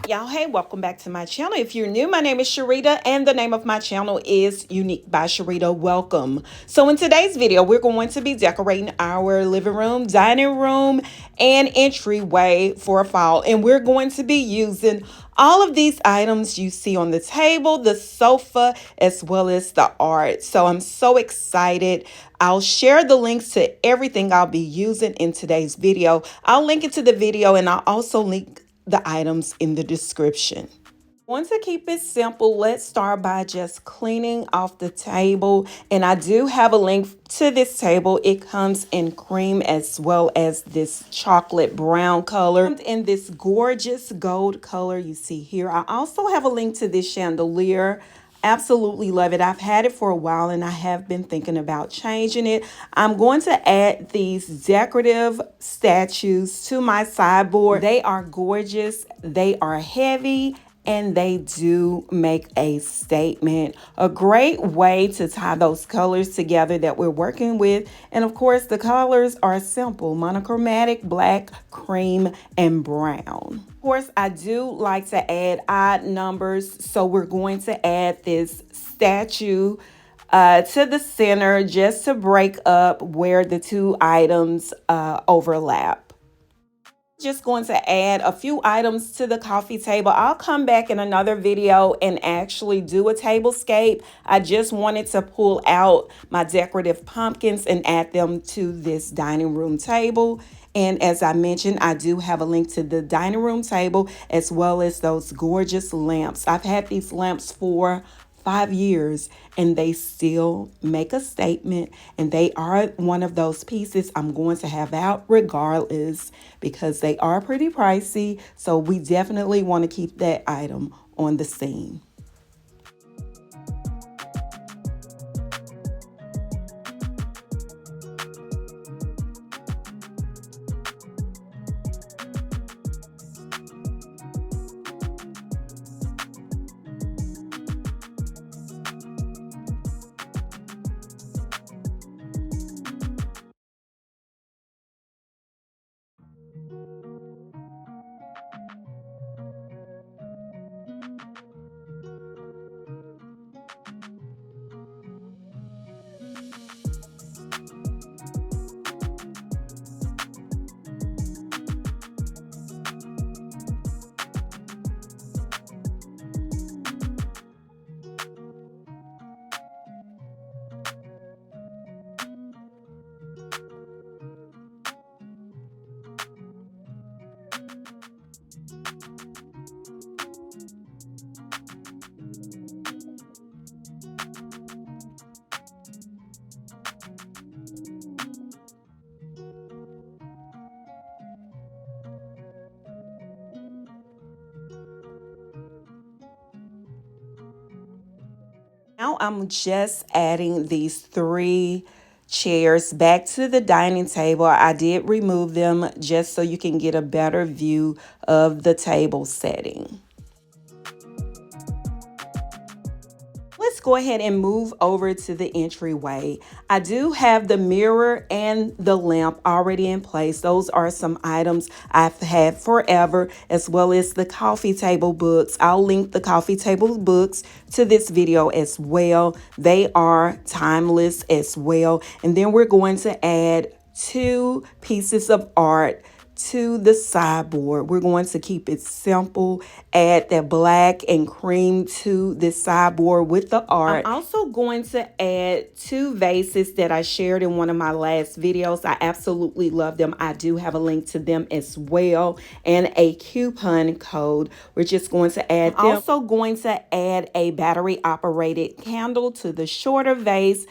Y'all, hey, welcome back to my channel. If you're new, my name is Sherita and the name of my channel is Unique by Sherita. Welcome. So in today's video, we're going to be decorating our living room, dining room, and entryway for fall. And we're going to be using all of these items you see on the table, the sofa, as well as the art. So I'm so excited. I'll share the links to everything I'll be using in today's video. I'll link it to the video and I'll also link the items in the description. Want to keep it simple, let's start by just cleaning off the table. And I do have a link to this table. It comes in cream as well as this chocolate brown color and this gorgeous gold color you see here. I also have a link to this chandelier. Absolutely love it. I've had it for a while and I have been thinking about changing it. I'm going to add these decorative statues to my sideboard. They are gorgeous. They are heavy and they do make a statement. A great way to tie those colors together that we're working with. And of course, the colors are simple: monochromatic, black, cream, and brown. Of course, I do like to add odd numbers, so we're going to add this statue to the center just to break up where the two items overlap. Just going to add a few items to the coffee table. I'll come back in another video and actually do a tablescape. I just wanted to pull out my decorative pumpkins and add them to this dining room table. And as I mentioned, I do have a link to the dining room table as well as those gorgeous lamps. I've had these lamps for 5 years and they still make a statement, and they are one of those pieces I'm going to have out regardless because they are pretty pricey. So we definitely want to keep that item on the scene. Now I'm just adding these 3 chairs back to the dining table. I did remove them just so you can get a better view of the table setting. Let's go ahead and move over to the entryway. I do have the mirror and the lamp already in place. Those are some items I've had forever, as well as the coffee table books. I'll link the coffee table books to this video as well. They are timeless as well. And then we're going to add 2 pieces of art to the sideboard. We're going to keep it simple, add that black and cream to this sideboard with the art. I'm also going to add 2 vases that I shared in one of my last videos. I absolutely love them. I do have a link to them as well and a coupon code. We're just going to add them. I'm also going to add a battery operated candle to the shorter vase.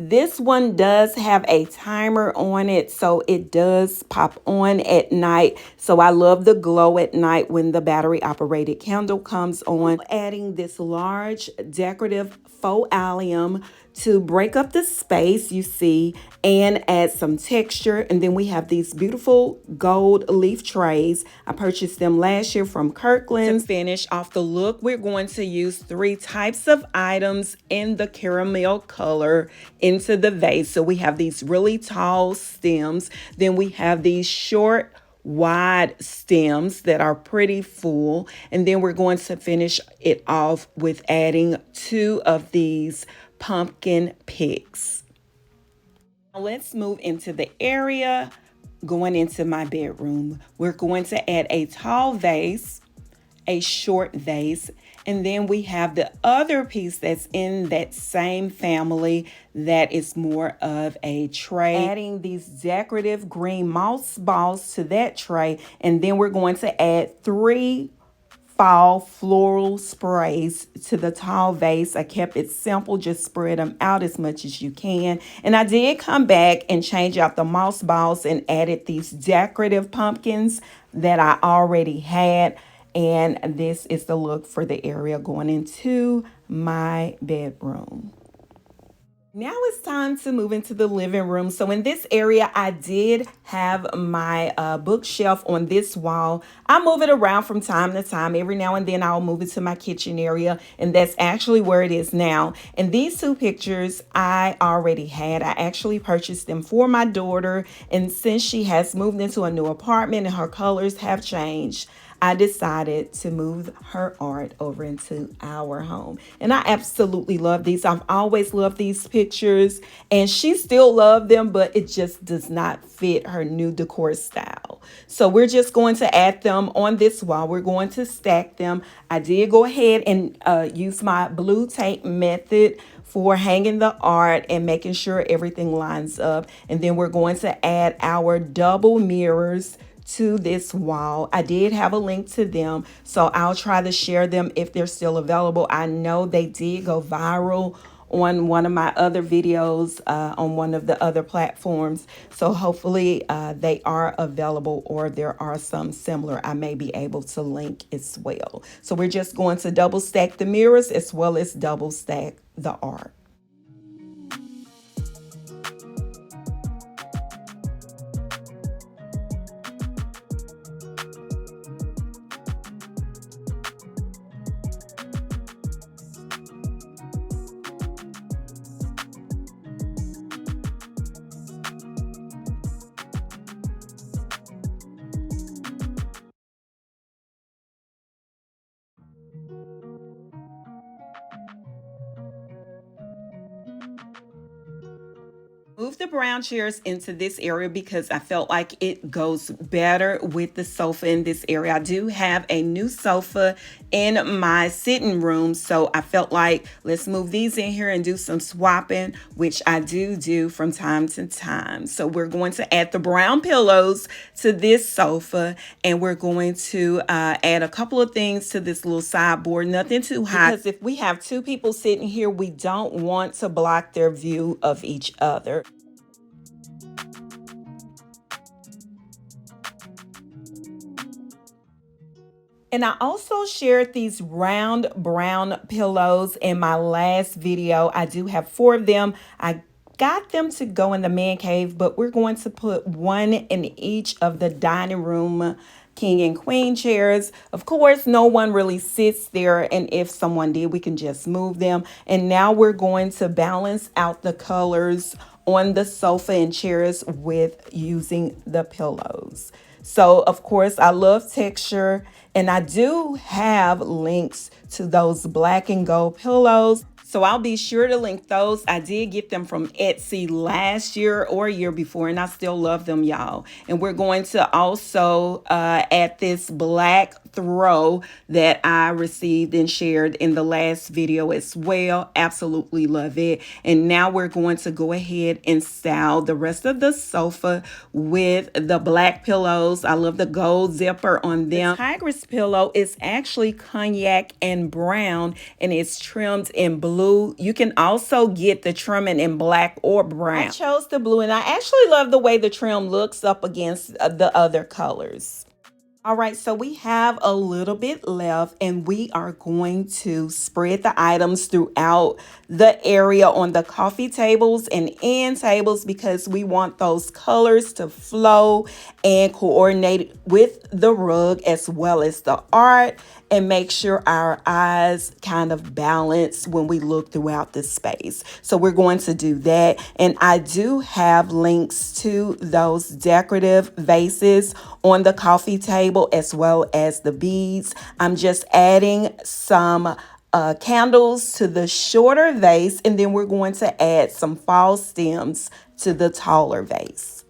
This one does have a timer on it, so it does pop on at night. So I love the glow at night when the battery operated candle comes on. Adding this large decorative faux allium to break up the space you see and add some texture. And then we have these beautiful gold leaf trays. I purchased them last year from Kirkland. To finish off the look, we're going to use 3 types of items in the caramel color into the vase. So we have these really tall stems. Then we have these short wide stems that are pretty full. And then we're going to finish it off with adding 2 of these pumpkin picks. Now let's move into the area going into my bedroom. We're going to add a tall vase, a short vase, and then we have the other piece that's in that same family that is more of a tray. Adding these decorative green moss balls to that tray, and then we're going to add 3 fall floral sprays to the tall vase. I kept it simple, just spread them out as much as you can. And I did come back and change out the moss balls and added these decorative pumpkins that I already had. And this is the look for the area going into my bedroom. Now it's time to move into the living room. So in this area, I did have my bookshelf on this wall. I move it around from time to time. Every now and then I'll move it to my kitchen area, and that's actually where it is now. And these 2 pictures I already had. I actually purchased them for my daughter, and since she has moved into a new apartment and her colors have changed, I decided to move her art over into our home. And I absolutely love these. I've always loved these pictures, and she still loved them, but it just does not fit her new decor style. So we're just going to add them on this wall. We're going to stack them. I did go ahead and use my blue tape method for hanging the art and making sure everything lines up. And then we're going to add our double mirrors to this wall. I did have a link to them, so I'll try to share them if they're still available. I know they did go viral on one of my other videos on one of the other platforms, so hopefully they are available, or there are some similar I may be able to link as well. So we're just going to double stack the mirrors as well as double stack the art. Move the brown chairs into this area because I felt like it goes better with the sofa in this area. I do have a new sofa in my sitting room, so I felt like let's move these in here and do some swapping, which I do from time to time. So we're going to add the brown pillows to this sofa, and we're going to add a couple of things to this little sideboard, nothing too high, because if we have 2 people sitting here, we don't want to block their view of each other. And I also shared these round brown pillows in my last video. I do have 4 of them. I got them to go in the man cave, but we're going to put 1 in each of the dining room king and queen chairs. Of course, no one really sits there, and if someone did, we can just move them. And now we're going to balance out the colors on the sofa and chairs with using the pillows. So, of course, I love texture, and I do have links to those black and gold pillows. So I'll be sure to link those. I did get them from Etsy last year or year before, and I still love them, y'all. And we're going to also add this black throw that I received and shared in the last video as well. Absolutely love it. And now we're going to go ahead and style the rest of the sofa with the black pillows. I love the gold zipper on them. The tigress pillow is actually cognac and brown, and it's trimmed in blue. You can also get the trimming in black or brown. I chose the blue, and I actually love the way the trim looks up against the other colors. All right, so we have a little bit left, and we are going to spread the items throughout the area on the coffee tables and end tables because we want those colors to flow and coordinate with the rug as well as the art. and make sure our eyes kind of balance when we look throughout the space. So we're going to do that. And I do have links to those decorative vases on the coffee table as well as the beads. I'm just adding some candles to the shorter vase, and then we're going to add some fall stems to the taller vase.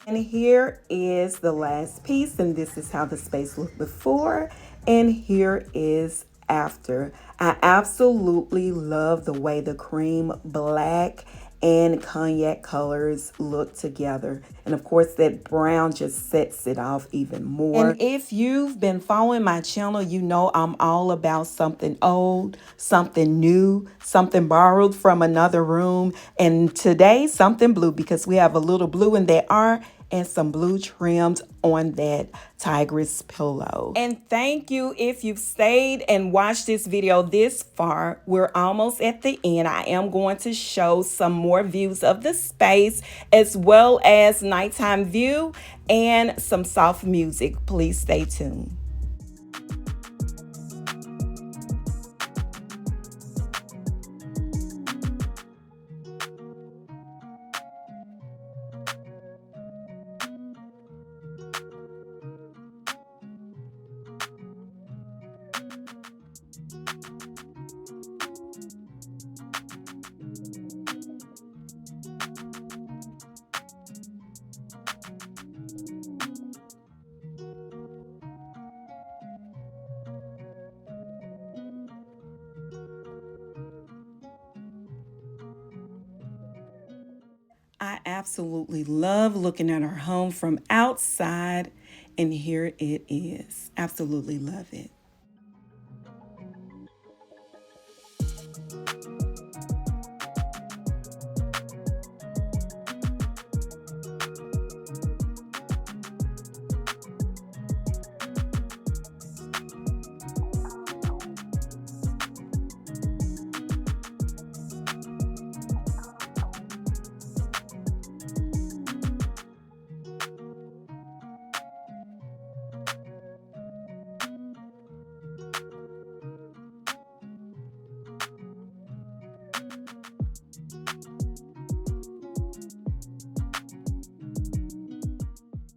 And here is the last piece, and this is how the space looked before, and here is after. I absolutely love the way the cream black and cognac colors look together. And of course, that brown just sets it off even more. And if you've been following my channel, you know I'm all about something old, something new, something borrowed from another room. And today, something blue, because we have a little blue in that R and some blue trims on that tigress pillow. And thank you if you've stayed and watched this video this far. We're almost at the end. I am going to show some more views of the space as well as nighttime view and some soft music. Please stay tuned. I absolutely love looking at our home from outside, and here it is. Absolutely love it.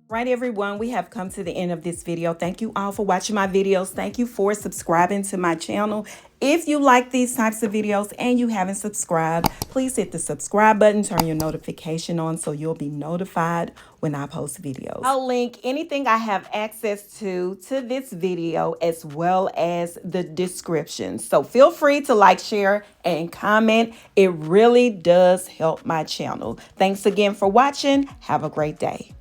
Right, everyone, we have come to the end of this video. Thank you all for watching my videos. Thank you for subscribing to my channel. If you like these types of videos and you haven't subscribed, please hit the subscribe button, turn your notification on so you'll be notified when I post videos. I'll link anything I have access to this video as well as the description. So feel free to like, share, and comment. It really does help my channel. Thanks again for watching. Have a great day.